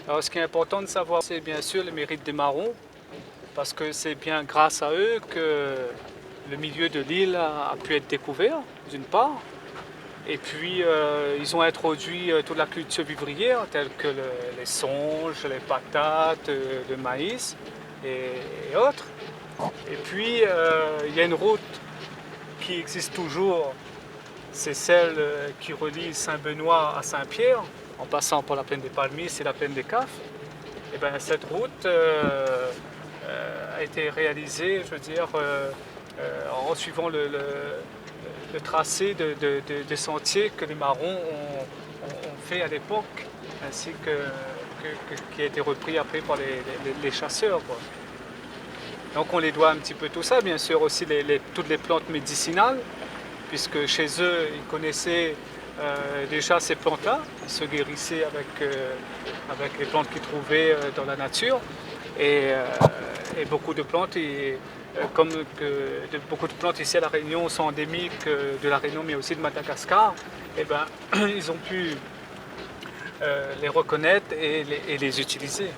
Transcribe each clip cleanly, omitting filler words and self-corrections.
Alors, ce qui est important de savoir, c'est bien sûr le mérite des marrons, parce que c'est bien grâce à eux que le milieu de l'île a pu être découvert, d'une part, et puis ils ont introduit toute la culture vivrière, telle que les songes, les patates, le maïs et autres. Et puis il y a une route qui existe toujours, c'est celle qui relie Saint-Benoît à Saint-Pierre, en passant par la plaine des Palmiers et la plaine des Cafres. Et ben, cette route a été réalisée, je veux dire, en suivant le tracé des sentiers que les marrons ont fait à l'époque, ainsi qui a été repris après par les chasseurs, quoi. Donc on les doit un petit peu tout ça, bien sûr aussi toutes les plantes médicinales, puisque chez eux ils connaissaient déjà ces plantes-là, ils se guérissaient avec les plantes qu'ils trouvaient dans la nature. Et beaucoup de plantes, beaucoup de plantes ici à La Réunion sont endémiques de La Réunion, mais aussi de Madagascar, et ben, ils ont pu les reconnaître et les utiliser.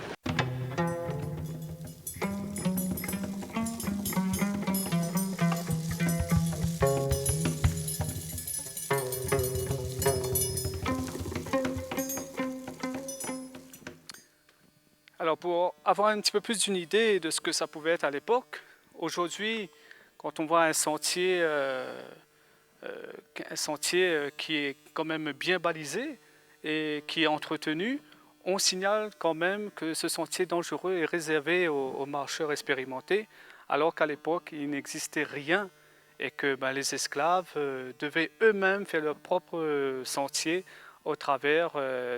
Alors pour avoir un petit peu plus d'une idée de ce que ça pouvait être à l'époque, aujourd'hui, quand on voit un sentier qui est quand même bien balisé et qui est entretenu, on signale quand même que ce sentier dangereux est réservé aux marcheurs expérimentés, alors qu'à l'époque, il n'existait rien et que les esclaves devaient eux-mêmes faire leur propre sentier au travers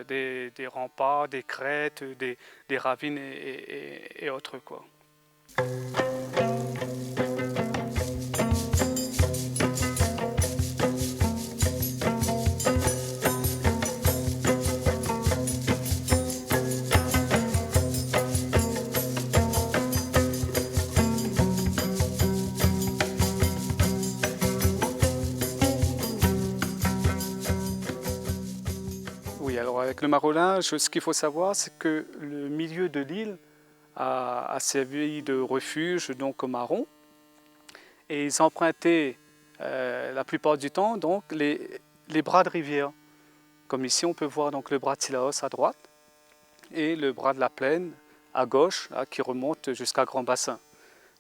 des remparts, des crêtes, des ravines et autres, quoi. Oui, alors avec le marronnage, ce qu'il faut savoir, c'est que le milieu de l'île a servi de refuge donc aux marrons, et ils empruntaient la plupart du temps donc les bras de rivière. Comme ici, on peut voir donc le bras de Sillaos à droite et le bras de la plaine à gauche, là, qui remonte jusqu'à Grand Bassin.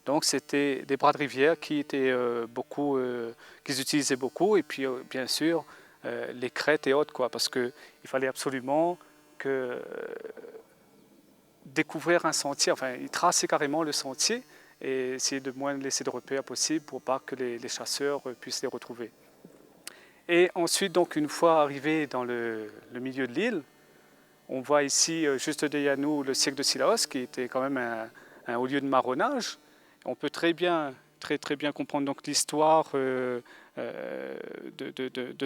Donc c'était des bras de rivière qui étaient qu'ils utilisaient beaucoup, et puis bien sûr les crêtes et autres, quoi, parce qu'il fallait absolument découvrir un sentier, enfin ils traçaient carrément le sentier et essayer de moins laisser de repères possible pour pas que les chasseurs puissent les retrouver. Et ensuite, donc une fois arrivés dans le milieu de l'île, on voit ici juste derrière nous le cirque de Sillaos, qui était quand même un haut lieu de marronnage. On peut très bien comprendre donc l'histoire de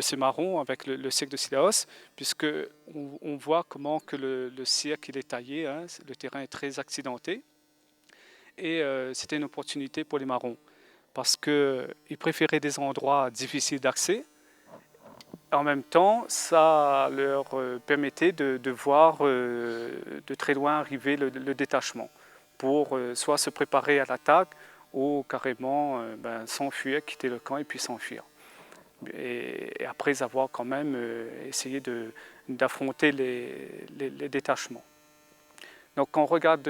ces marrons avec le cirque de Sillaos, puisque on voit comment que le cirque il est taillé, hein, le terrain est très accidenté, et c'était une opportunité pour les marrons, parce qu'ils préféraient des endroits difficiles d'accès. En même temps, ça leur permettait de voir de très loin arriver le détachement, pour soit se préparer à l'attaque ou carrément s'enfuir, quitter le camp et puis s'enfuir. Et après avoir quand même essayé d'affronter les détachements. Donc quand on regarde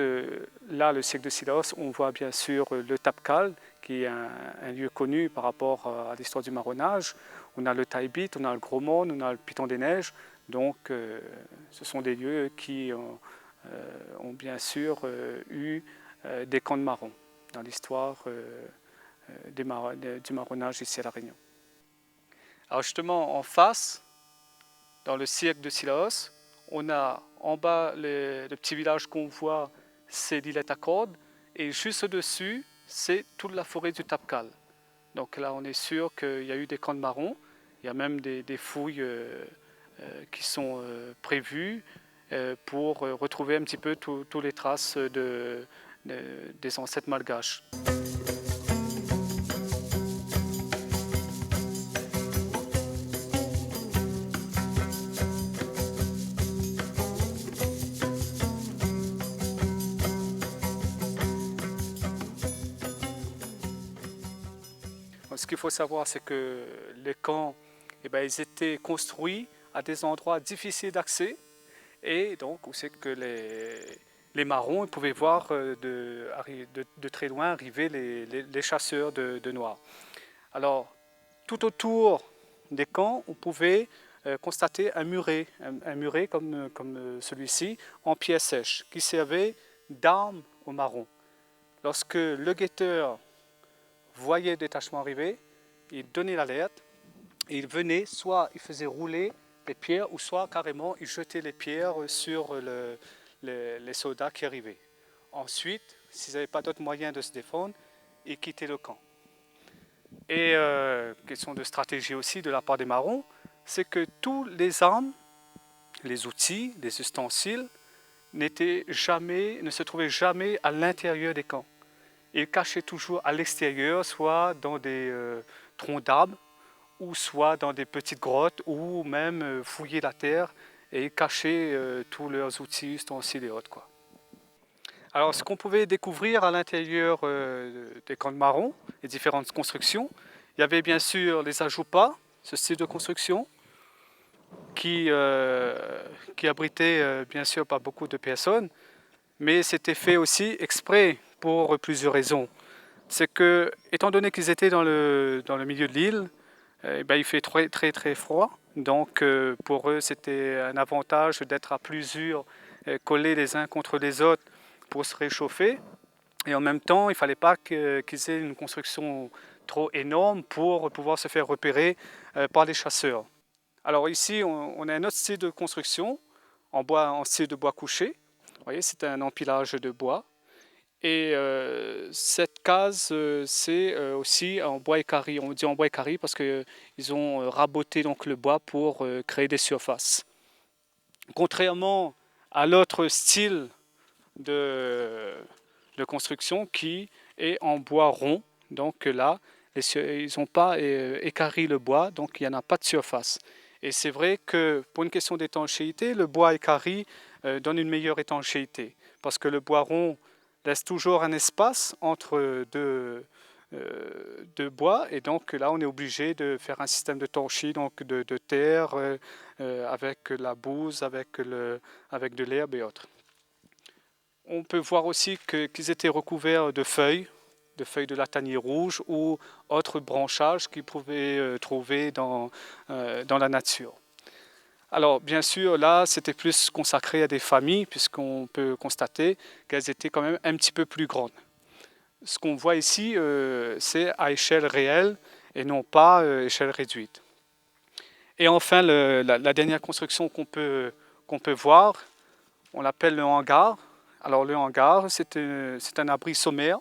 là le cirque de Sillaos, on voit bien sûr le Tapcal, qui est un lieu connu par rapport à l'histoire du marronnage. On a le Taibit, on a le Gros Monde, on a le Piton des Neiges. Donc ce sont des lieux qui ont bien sûr eu des camps de marrons dans l'histoire du marronnage ici à La Réunion. Alors justement en face, dans le cirque de Sillaos, on a en bas le petit village qu'on voit, c'est l'îlette à cordes, et juste au-dessus, c'est toute la forêt du Tapcal. Donc là, on est sûr qu'il y a eu des camps de marrons. Il y a même des fouilles qui sont prévues pour retrouver un petit peu toutes les traces des ancêtres malgaches. ce qu'il faut savoir, c'est que les camps, eh ben, ils étaient construits à des endroits difficiles d'accès et donc où c'est que les marrons ils pouvaient voir de très loin arriver les chasseurs de noirs. Alors, tout autour des camps, on pouvait constater un muret comme celui-ci, en pierre sèche, qui servait d'arme aux marrons. Lorsque le guetteur voyait le détachement arriver, il donnait l'alerte et il venait, soit il faisait rouler les pierres, ou soit carrément il jetait les pierres sur les soldats qui arrivaient. Ensuite, s'ils n'avaient pas d'autre moyen de se défendre, ils quittaient le camp. Et question de stratégie aussi de la part des marrons, c'est que tous les armes, les outils, les ustensiles ne se trouvaient jamais à l'intérieur des camps. Ils cachaient toujours à l'extérieur, soit dans des troncs d'arbres, ou soit dans des petites grottes, ou même fouiller la terre et cacher tous leurs outils, ustensiles et autres, quoi. Alors, ce qu'on pouvait découvrir à l'intérieur des camps de marrons, les différentes constructions, il y avait bien sûr les ajoupas, ce style de construction, qui abritait bien sûr pas beaucoup de personnes, mais c'était fait aussi exprès pour plusieurs raisons. C'est que, étant donné qu'ils étaient dans le milieu de l'île, il fait très très très froid, donc pour eux c'était un avantage d'être à plusieurs, collés les uns contre les autres pour se réchauffer. Et en même temps, il ne fallait pas qu'ils aient une construction trop énorme pour pouvoir se faire repérer par les chasseurs. Alors ici, on a un autre style de construction en style de bois couché. Vous voyez, c'est un empilage de bois. Et cette case, c'est aussi en bois équarri. On dit en bois équarri parce qu'ils ont raboté donc, le bois pour créer des surfaces. Contrairement à l'autre style de construction qui est en bois rond. Donc là, ils n'ont pas équarri le bois, donc il n'y en a pas de surface. Et c'est vrai que pour une question d'étanchéité, le bois équarri donne une meilleure étanchéité. Parce que le bois rond laisse toujours un espace entre deux bois. Et donc là, on est obligé de faire un système de torchis, donc de terre, avec la bouse, avec de l'herbe et autres. On peut voir aussi qu'ils étaient recouverts de feuilles de latanier rouge ou autres branchages qu'ils pouvaient trouver dans la nature. Alors, bien sûr, là, c'était plus consacré à des familles, puisqu'on peut constater qu'elles étaient quand même un petit peu plus grandes. Ce qu'on voit ici, c'est à échelle réelle et non pas échelle réduite. Et enfin, la dernière construction qu'on peut voir, on l'appelle le hangar. Alors le hangar, c'est un abri sommaire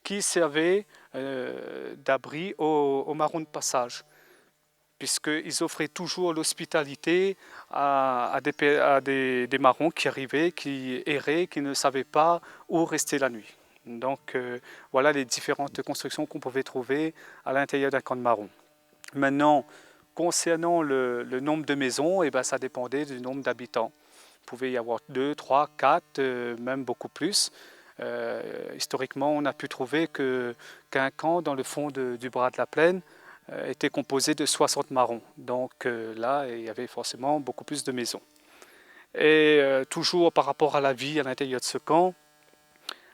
qui servait d'abri aux marrons de passage, puisqu'ils offraient toujours l'hospitalité à des marrons qui arrivaient, qui erraient, qui ne savaient pas où rester la nuit. Donc voilà les différentes constructions qu'on pouvait trouver à l'intérieur d'un camp de marrons. Maintenant, concernant le nombre de maisons, ça dépendait du nombre d'habitants. Il pouvait y avoir 2, 3, 4, même beaucoup plus. Historiquement, on a pu trouver qu'un camp dans le fond du Bras de la Plaine était composé de 60 marrons. Donc là, il y avait forcément beaucoup plus de maisons. Et toujours par rapport à la vie à l'intérieur de ce camp,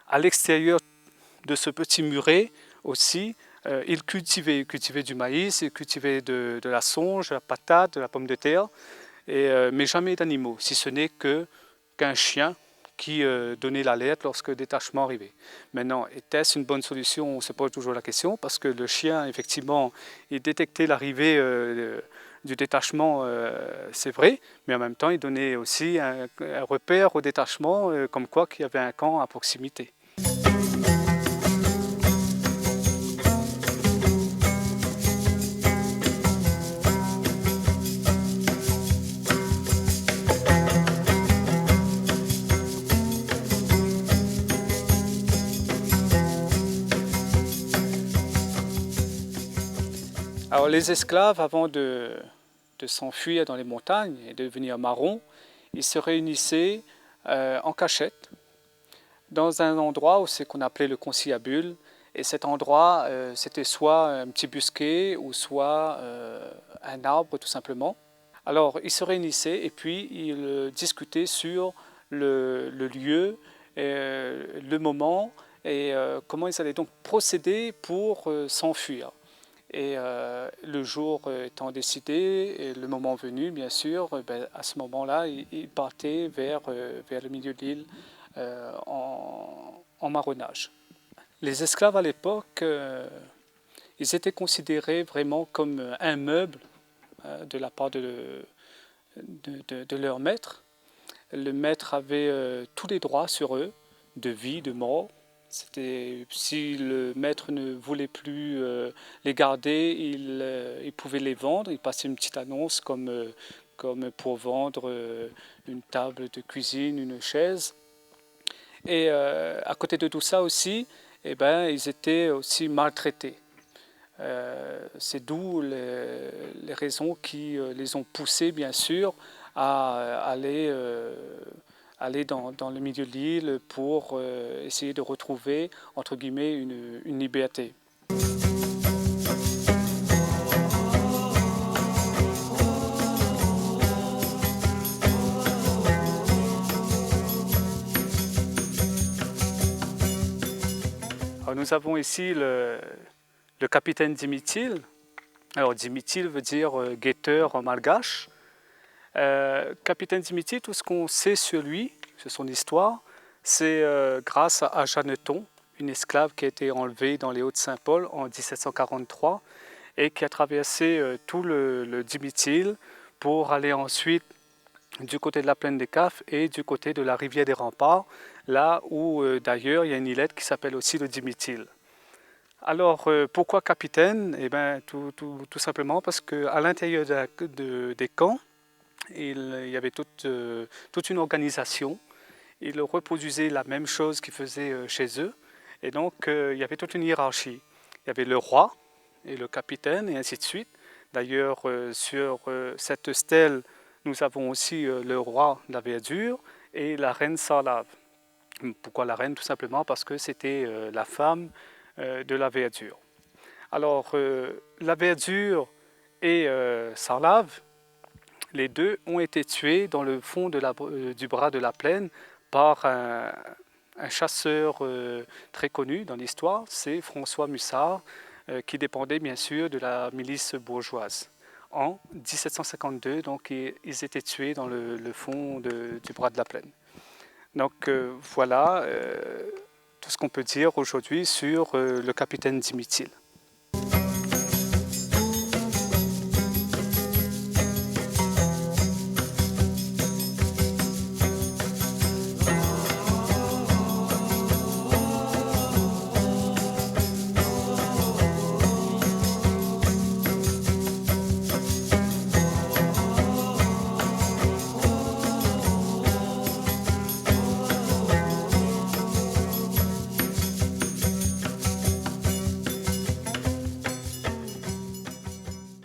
à l'extérieur de ce petit muret aussi, ils cultivaient du maïs, ils cultivaient de la songe, de la patate, de la pomme de terre, mais jamais d'animaux, si ce n'est qu'un chien qui donnait l'alerte lorsque le détachement arrivait. Maintenant, était-ce une bonne solution? On se pose toujours la question, parce que le chien, effectivement, il détectait l'arrivée du détachement, c'est vrai, mais en même temps, il donnait aussi un repère au détachement, comme quoi qu'il y avait un camp à proximité. Alors les esclaves, avant de s'enfuir dans les montagnes et de devenir marrons, ils se réunissaient en cachette dans un endroit où c'est qu'on appelait le conciliabule, Et cet endroit, c'était soit un petit busquet ou soit un arbre tout simplement. Alors ils se réunissaient et puis ils discutaient sur le lieu, le moment et comment ils allaient donc procéder pour s'enfuir. Et le jour étant décidé, et le moment venu, bien sûr, ben, à ce moment-là, ils partaient vers le milieu de l'île en marronnage. Les esclaves à l'époque, ils étaient considérés vraiment comme un meuble de la part de leur maître. Le maître avait tous les droits sur eux, de vie, de mort. Si le maître ne voulait plus les garder, il pouvait les vendre. Il passait une petite annonce comme pour vendre une table de cuisine, une chaise. Et à côté de tout ça aussi, eh ben, ils étaient aussi maltraités. C'est d'où les raisons qui les ont poussés, bien sûr, à aller dans le milieu de l'île pour essayer de retrouver, entre guillemets, une liberté. Alors, nous avons ici le capitaine Dimitil. Alors Dimitil veut dire guetteur en malgache. Capitaine Dimitil, tout ce qu'on sait sur lui, sur son histoire, c'est grâce à Jeanneton, une esclave qui a été enlevée dans les Hauts-de-Saint-Paul en 1743 et qui a traversé tout le Dimitil pour aller ensuite du côté de la plaine des Cafes et du côté de la rivière des Remparts, là où d'ailleurs il y a une îlette qui s'appelle aussi le Dimitil. Alors pourquoi capitaine? Eh bien, tout simplement parce qu'à l'intérieur des camps, il y avait toute une organisation. Ils reproduisaient la même chose qu'ils faisaient chez eux. Et donc, il y avait toute une hiérarchie. Il y avait le roi et le capitaine, et ainsi de suite. D'ailleurs, sur cette stèle, nous avons aussi le roi de la verdure et la reine Sarlave. Pourquoi la reine? Tout simplement parce que c'était la femme de la verdure. Alors, la verdure et Sarlave, les deux ont été tués dans le fond du bras de la plaine par un chasseur très connu dans l'histoire, c'est François Mussard, qui dépendait bien sûr de la milice bourgeoise. En 1752, donc, ils étaient tués dans le fond du bras de la plaine. Donc voilà tout ce qu'on peut dire aujourd'hui sur le capitaine Dimitil.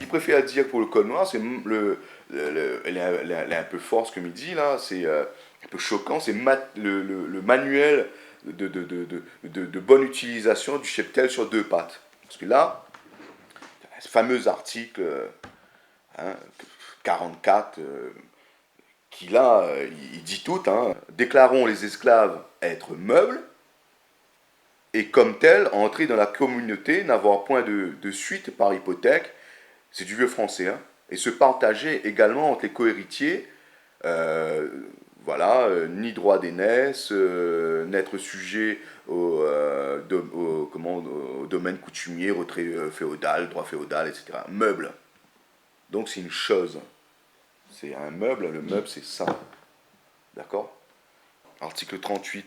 Je préfère dire pour le code noir, c'est elle est un peu forte comme il dit là, c'est un peu choquant, c'est le manuel de bonne utilisation du cheptel sur deux pattes. Parce que là, ce fameux article hein, 44, qui là, il dit tout, hein, déclarons les esclaves être meubles, et comme tels, entrer dans la communauté, n'avoir point de suite par hypothèque, c'est du vieux français, hein, et se partager également entre les cohéritiers, voilà, ni droit d'aînesse, n'être sujet au domaine coutumier, retrait féodal, droit féodal, etc. Meuble. Donc c'est une chose. C'est un meuble, le meuble c'est ça. D'accord? Article 38.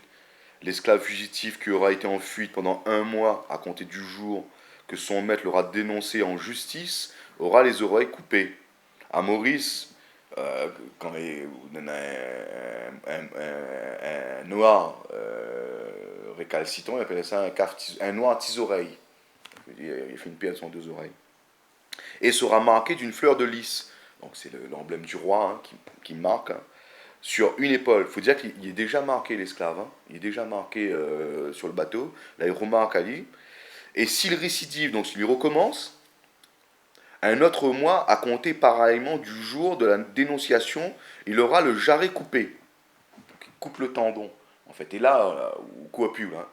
L'esclave fugitif qui aura été en fuite pendant 1 mois à compter du jour que son maître l'aura dénoncé en justice aura les oreilles coupées. À Maurice, quand un noir récalcitrant, il appelait ça un noir à 10 oreilles. Il fait une paire de son 2 oreilles. Et sera marqué d'une fleur de lys. Donc c'est l'emblème du roi hein, qui marque. Hein, sur une épaule. Il faut dire qu'il est déjà marqué l'esclave. Hein. Il est déjà marqué sur le bateau. Là, il remarque Ali. Et s'il récidive, donc s'il recommence, un autre mois à compter pareillement du jour de la dénonciation, il aura le jarret coupé. Donc, il coupe le tendon, en fait. Et là, ou coapule, hein.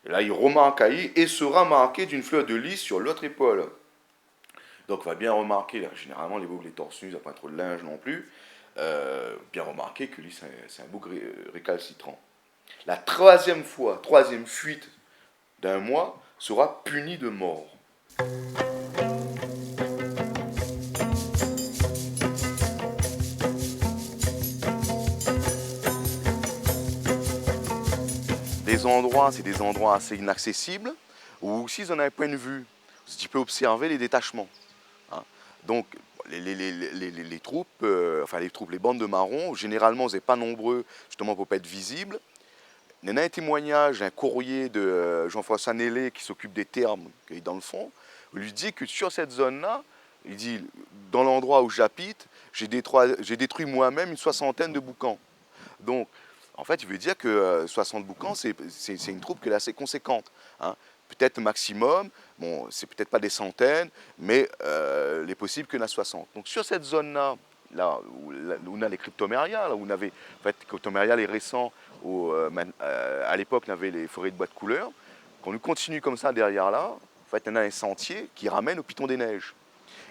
Et là, il remarque et sera marqué d'une fleur de lys sur l'autre épaule. Donc, on va bien remarquer, là, généralement, les boucles, les torse nus, ils n'ont pas trop de linge non plus. Bien remarquer que lui, c'est un bouc récalcitrant. La troisième fois, troisième fuite d'un mois, sera puni de mort. Des endroits, c'est des endroits assez inaccessibles, ou s'ils en ont un point de vue, tu peux observer les détachements. Hein. Donc, les troupes, les bandes de marrons, généralement, c'est pas nombreux, justement, pour ne pas être visibles. Il y en a un témoignage, un courrier de Jean-François Nélé qui s'occupe des termes, qui est dans le fond, où il lui dit que sur cette zone-là, il dit, dans l'endroit où j'habite, j'ai détruit moi-même une soixantaine de boucans. Donc, en fait, il veut dire que 60 boucans, c'est une troupe qui est assez conséquente. Hein. Peut-être maximum, bon, c'est peut-être pas des centaines, mais il est possible qu'il y en a 60. Donc sur cette zone-là, là où on a les cryptomérias, là où on avait, en fait, cryptomérias, les récents, à l'époque, on avait les forêts de bois de couleur. Quand on continue comme ça derrière là, en fait, on a un sentier qui ramène au Piton des Neiges.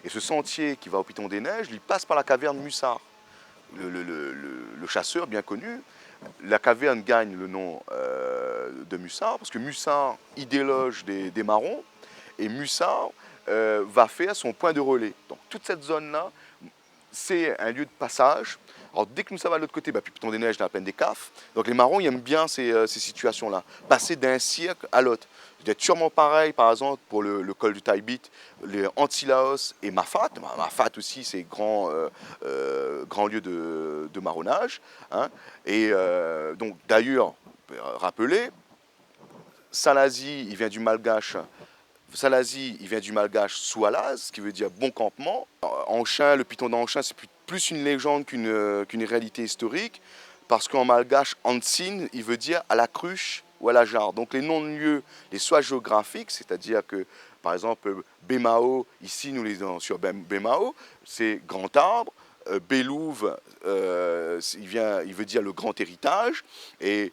Et ce sentier qui va au Piton des Neiges, il passe par la caverne Mussard. Le chasseur bien connu, la caverne gagne le nom de Mussard, parce que Mussard, il déloge des marrons, et Mussard va faire son point de relais. Donc toute cette zone-là, c'est un lieu de passage. Alors dès que nous sommes à l'autre côté, puis Piton des Neiges, dans la plaine des Cafes, donc les marrons, ils aiment bien ces situations-là, passer d'un cirque à l'autre. C'est sûrement pareil, par exemple, pour le col du Taibit, les Antilaos et Mafat. Mafat aussi, c'est grand lieu de marronnage. Hein. Et donc, d'ailleurs, rappelez, Salazie, il vient du malgache. Salazie, il vient du malgache Soualaz, qui veut dire bon campement. Anchin, le piton d'Anchin, c'est plus une légende qu'une réalité historique, parce qu'en malgache, Antsin, il veut dire à la cruche ou à la jarre. Donc les noms de lieux, les choix géographiques, c'est-à-dire que, par exemple, Bémao, ici, nous les avons sur Bémao, c'est grand arbre. Bélouve, il veut dire le grand héritage, et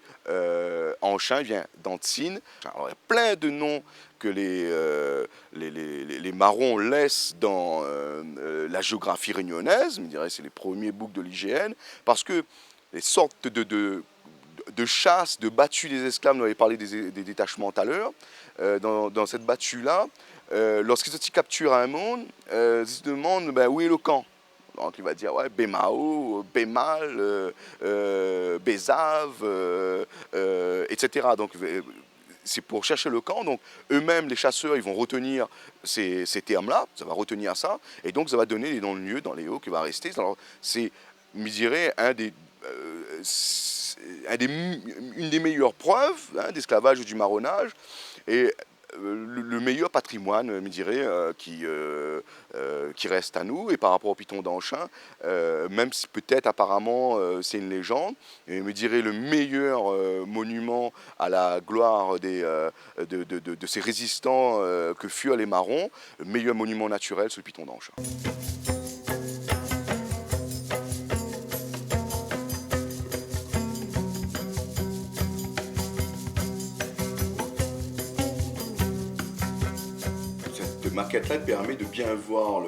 Anchin, il vient d'Antsin. Alors il y a plein de noms que les marrons laissent dans la géographie réunionnaise, je dirais c'est les premiers boucs de l'IGN, parce que les sortes de chasse, de battue des esclaves, on avait parlé des détachements tout à l'heure, dans cette battue-là, lorsqu'ils se capturent un monde, ils se demandent où est le camp. Donc il va dire ouais, Bémao, Bémal, Bézave, etc. Donc c'est pour chercher le camp. Donc eux-mêmes, les chasseurs, ils vont retenir ces termes-là, ça va retenir ça, et donc ça va donner les noms de lieux dans les hauts qui va rester. Alors c'est, je dirais, une des meilleures preuves d'esclavage et du marronnage, et le meilleur patrimoine, je dirais, qui reste à nous. Et par rapport au Piton d'Anchin, même si peut-être apparemment c'est une légende, et me dirais le meilleur monument à la gloire de ces résistants que furent les marrons, le meilleur monument naturel, c'est le Piton d'Anchin. Cette maquette-là permet de bien voir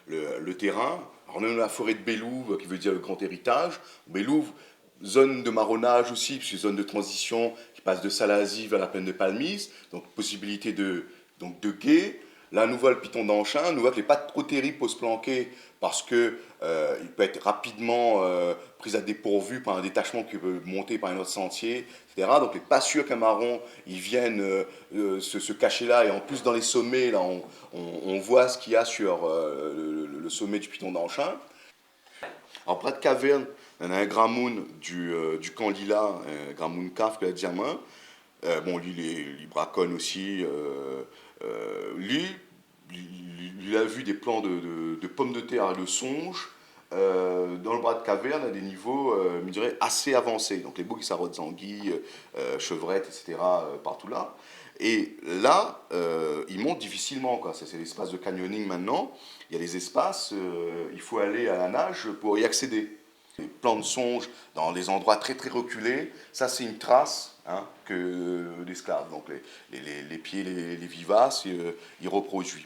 le terrain. Alors, on a la forêt de Bélouve, qui veut dire le grand héritage. Bélouve, zone de marronnage aussi, puis zone de transition qui passe de Salazie vers la plaine de Palmis, donc possibilité de guet. La nouvelle Piton d'Anchin, nous voit qu'il n'est pas trop terrible pour se planquer parce qu'il peut être rapidement pris à dépourvu par un détachement qui peut monter par un autre sentier, etc. Donc il n'est pas sûr qu'un marron il vienne se cacher là. Et en plus dans les sommets, là, on voit ce qu'il y a sur le sommet du Piton d'Anchin. Alors près de caverne, il y en a un Gramoun du camp Lila, un Gramoun Kaf, que la diamant. Bon, lui, il braconne aussi. Il a vu des plants de pommes de terre et de songe dans le bras de caverne à des niveaux, je dirais, assez avancés. Donc les boucs, ça rote anguilles, chevrettes, etc., partout là. Et là, il monte difficilement, quoi. C'est l'espace de canyoning maintenant. Il y a des espaces, il faut aller à la nage pour y accéder. Les plans de songe dans des endroits très très reculés, ça c'est une trace d'esclaves. Donc les pieds, les vivaces, il reproduit.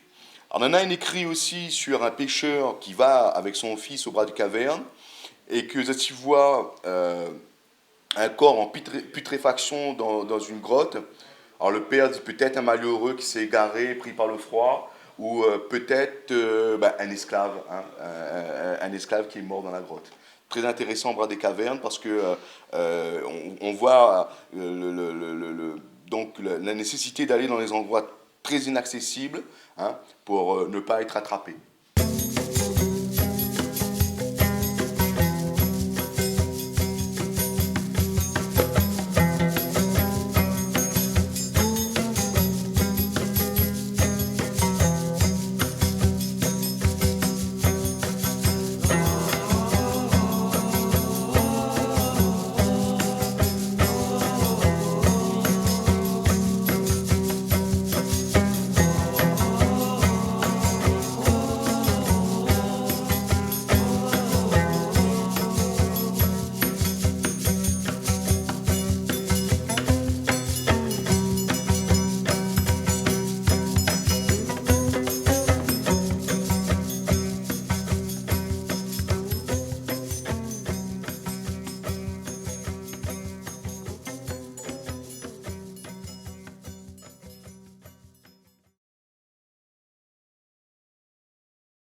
Alors, on en a un écrit aussi sur un pêcheur qui va avec son fils au bras de caverne et que tu vois un corps en putréfaction dans une grotte. Alors le père dit peut-être un malheureux qui s'est égaré, pris par le froid, ou peut-être un esclave, hein, un esclave qui est mort dans la grotte. Très intéressant, Bras des cavernes, parce que on voit donc la nécessité d'aller dans les endroits très inaccessibles, hein, pour ne pas être attrapé.